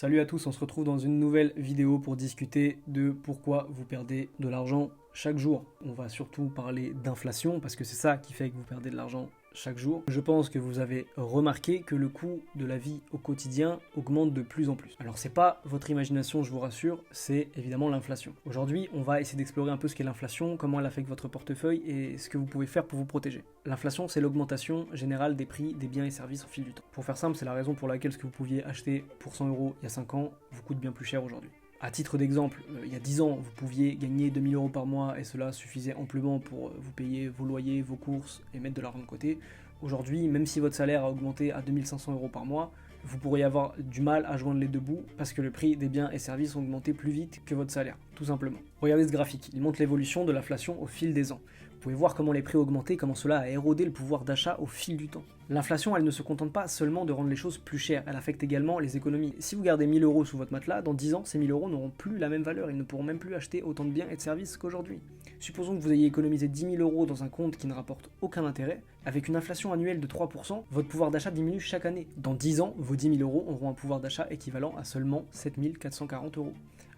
Salut à tous, on se retrouve dans une nouvelle vidéo pour discuter de pourquoi vous perdez de l'argent chaque jour. On va surtout parler d'inflation parce que c'est ça qui fait que vous perdez de l'argent chaque jour. Je pense que vous avez remarqué que le coût de la vie au quotidien augmente de plus en plus. Alors c'est pas votre imagination, je vous rassure, c'est évidemment l'inflation. Aujourd'hui, on va essayer d'explorer un peu ce qu'est l'inflation, comment elle affecte votre portefeuille et ce que vous pouvez faire pour vous protéger. L'inflation, c'est l'augmentation générale des prix des biens et services au fil du temps. Pour faire simple, c'est la raison pour laquelle ce que vous pouviez acheter pour 100 € il y a 5 ans vous coûte bien plus cher aujourd'hui. À titre d'exemple, il y a 10 ans, vous pouviez gagner 2000 € par mois et cela suffisait amplement pour vous payer vos loyers, vos courses et mettre de l'argent de côté. Aujourd'hui, même si votre salaire a augmenté à 2500 € par mois, vous pourriez avoir du mal à joindre les deux bouts parce que le prix des biens et services ont augmenté plus vite que votre salaire, tout simplement. Regardez ce graphique, il montre l'évolution de l'inflation au fil des ans. Vous pouvez voir comment les prix ont augmenté, comment cela a érodé le pouvoir d'achat au fil du temps. L'inflation, elle ne se contente pas seulement de rendre les choses plus chères, elle affecte également les économies. Si vous gardez 1000 € sous votre matelas, dans 10 ans, ces 1000 € n'auront plus la même valeur, ils ne pourront même plus acheter autant de biens et de services qu'aujourd'hui. Supposons que vous ayez économisé 10 000 € dans un compte qui ne rapporte aucun intérêt, avec une inflation annuelle de 3%, votre pouvoir d'achat diminue chaque année. Dans 10 ans, vos 10 000 € auront un pouvoir d'achat équivalent à seulement 7 440 €.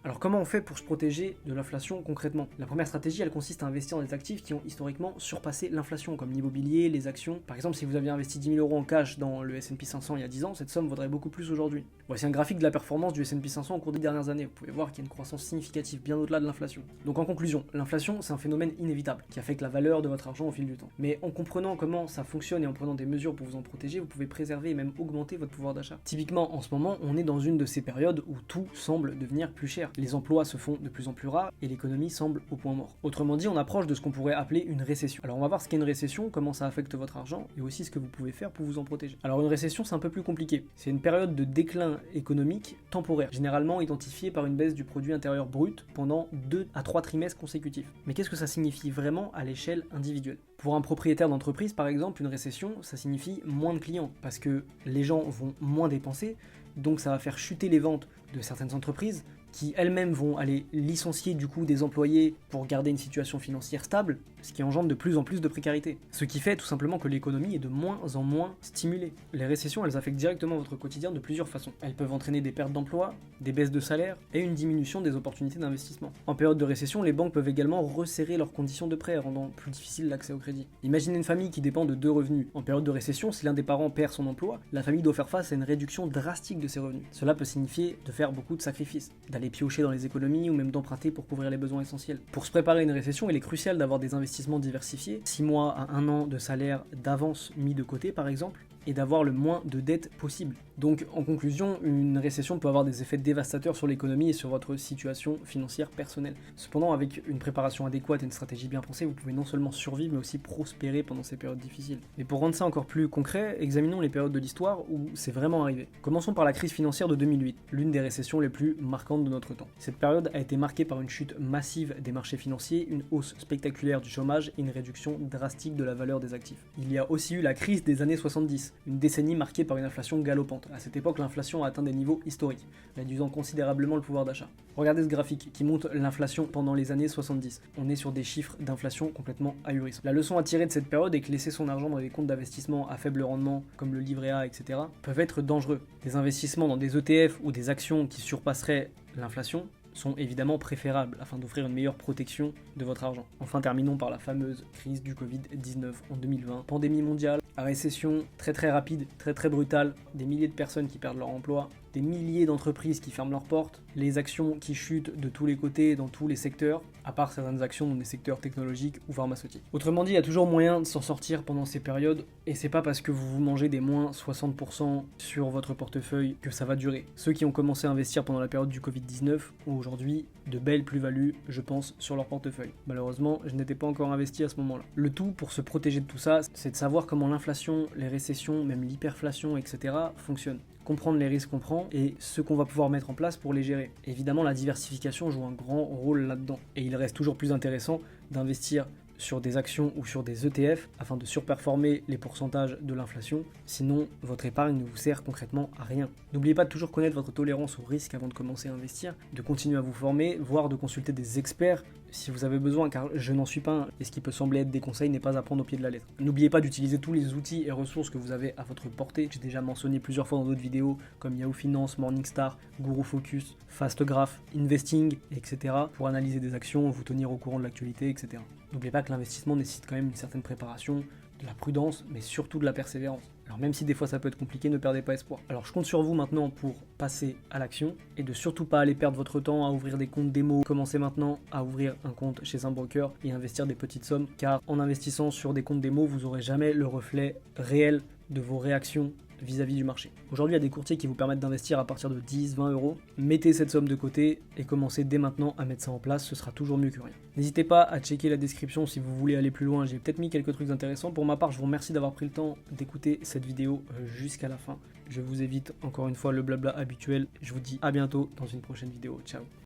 Alors comment on fait pour se protéger de l'inflation concrètement? La première stratégie, elle consiste à investir dans des actifs qui ont historiquement surpassé l'inflation, comme l'immobilier, les actions. Par exemple, si vous aviez investi 10 000 € en cash dans le S&P 500 il y a 10 ans, cette somme vaudrait beaucoup plus aujourd'hui. Voici un graphique de la performance du S&P 500 au cours des dernières années. Vous pouvez voir qu'il y a une croissance significative bien au-delà de l'inflation. Donc en conclusion, l'inflation, c'est un phénomène inévitable qui affecte la valeur de votre argent au fil du temps. Mais en comprenant comment ça fonctionne et en prenant des mesures pour vous en protéger, vous pouvez préserver et même augmenter votre pouvoir d'achat. Typiquement, en ce moment, on est dans une de ces périodes où tout semble devenir plus cher. Les emplois se font de plus en plus rares et l'économie semble au point mort. Autrement dit, on approche de ce qu'on pourrait appeler une récession. Alors on va voir ce qu'est une récession, comment ça affecte votre argent et aussi ce que vous pouvez faire pour vous en protéger. Alors une récession, c'est un peu plus compliqué. C'est une période de déclin économique temporaire, généralement identifiée par une baisse du produit intérieur brut pendant 2 à 3 trimestres consécutifs. Mais qu'est-ce que ça signifie vraiment à l'échelle individuelle? Pour un propriétaire d'entreprise, par exemple, une récession, ça signifie moins de clients parce que les gens vont moins dépenser, donc ça va faire chuter les ventes de certaines entreprises qui elles-mêmes vont aller licencier du coup des employés pour garder une situation financière stable, ce qui engendre de plus en plus de précarité. Ce qui fait tout simplement que l'économie est de moins en moins stimulée. Les récessions, elles affectent directement votre quotidien de plusieurs façons. Elles peuvent entraîner des pertes d'emploi, des baisses de salaire et une diminution des opportunités d'investissement. En période de récession, les banques peuvent également resserrer leurs conditions de prêt, rendant plus difficile l'accès au crédit. Imaginez une famille qui dépend de 2 revenus. En période de récession, si l'un des parents perd son emploi, la famille doit faire face à une réduction drastique de ses revenus. Cela peut signifier de faire beaucoup de sacrifices, d'aller piocher dans les économies ou même d'emprunter pour couvrir les besoins essentiels. Pour se préparer à une récession, il est crucial d'avoir des investissements diversifiés, 6 mois à 1 an de salaire d'avance mis de côté par exemple, et d'avoir le moins de dettes possible. Donc en conclusion, une récession peut avoir des effets dévastateurs sur l'économie et sur votre situation financière personnelle. Cependant, avec une préparation adéquate et une stratégie bien pensée, vous pouvez non seulement survivre mais aussi prospérer pendant ces périodes difficiles. Mais pour rendre ça encore plus concret, examinons les périodes de l'histoire où c'est vraiment arrivé. Commençons par la crise financière de 2008, l'une des récessions les plus marquantes de notre temps. Cette période a été marquée par une chute massive des marchés financiers, une hausse spectaculaire du chômage et une réduction drastique de la valeur des actifs. Il y a aussi eu la crise des années 70, une décennie marquée par une inflation galopante. À cette époque, l'inflation a atteint des niveaux historiques, réduisant considérablement le pouvoir d'achat. Regardez ce graphique qui montre l'inflation pendant les années 70. On est sur des chiffres d'inflation complètement ahurissants. La leçon à tirer de cette période est que laisser son argent dans des comptes d'investissement à faible rendement, comme le livret A, etc., peuvent être dangereux. Des investissements dans des ETF ou des actions qui surpasseraient l'inflation sont évidemment préférables afin d'offrir une meilleure protection de votre argent. Enfin, terminons par la fameuse crise du Covid-19 en 2020. Pandémie mondiale, récession très rapide, très brutale, des milliers de personnes qui perdent leur emploi, des milliers d'entreprises qui ferment leurs portes, les actions qui chutent de tous les côtés dans tous les secteurs, à part certaines actions dans des secteurs technologiques ou pharmaceutiques. Autrement dit, il y a toujours moyen de s'en sortir pendant ces périodes, et c'est pas parce que vous mangez des moins 60% sur votre portefeuille que ça va durer. Ceux qui ont commencé à investir pendant la période du Covid-19 ont aujourd'hui de belles plus-values, je pense, sur leur portefeuille. Malheureusement, je n'étais pas encore investi à ce moment-là. Le tout pour se protéger de tout ça, c'est de savoir comment l'inflation, les récessions, même l'hyperflation, etc. fonctionnent. Comprendre les risques qu'on prend et ce qu'on va pouvoir mettre en place pour les gérer. Évidemment, la diversification joue un grand rôle là-dedans. Et il reste toujours plus intéressant d'investir sur des actions ou sur des ETF afin de surperformer les pourcentages de l'inflation. Sinon, votre épargne ne vous sert concrètement à rien. N'oubliez pas de toujours connaître votre tolérance au risque avant de commencer à investir, de continuer à vous former, voire de consulter des experts si vous avez besoin, car je n'en suis pas un, et ce qui peut sembler être des conseils n'est pas à prendre au pied de la lettre. N'oubliez pas d'utiliser tous les outils et ressources que vous avez à votre portée. J'ai déjà mentionné plusieurs fois dans d'autres vidéos, comme Yahoo Finance, Morningstar, Guru Focus, Fastgraph, Investing, etc. pour analyser des actions, vous tenir au courant de l'actualité, etc. N'oubliez pas que l'investissement nécessite quand même une certaine préparation, de la prudence, mais surtout de la persévérance. Alors même si des fois ça peut être compliqué, ne perdez pas espoir. Alors je compte sur vous maintenant pour passer à l'action et de surtout pas aller perdre votre temps à ouvrir des comptes démo. Commencez maintenant à ouvrir un compte chez un broker et investir des petites sommes, car en investissant sur des comptes démo, vous n'aurez jamais le reflet réel de vos réactions vis-à-vis du marché. Aujourd'hui, il y a des courtiers qui vous permettent d'investir à partir de 10, 20 euros. Mettez cette somme de côté et commencez dès maintenant à mettre ça en place, ce sera toujours mieux que rien. N'hésitez pas à checker la description si vous voulez aller plus loin, j'ai peut-être mis quelques trucs intéressants. Pour ma part, je vous remercie d'avoir pris le temps d'écouter cette vidéo jusqu'à la fin. Je vous évite encore une fois le blabla habituel. Je vous dis à bientôt dans une prochaine vidéo. Ciao.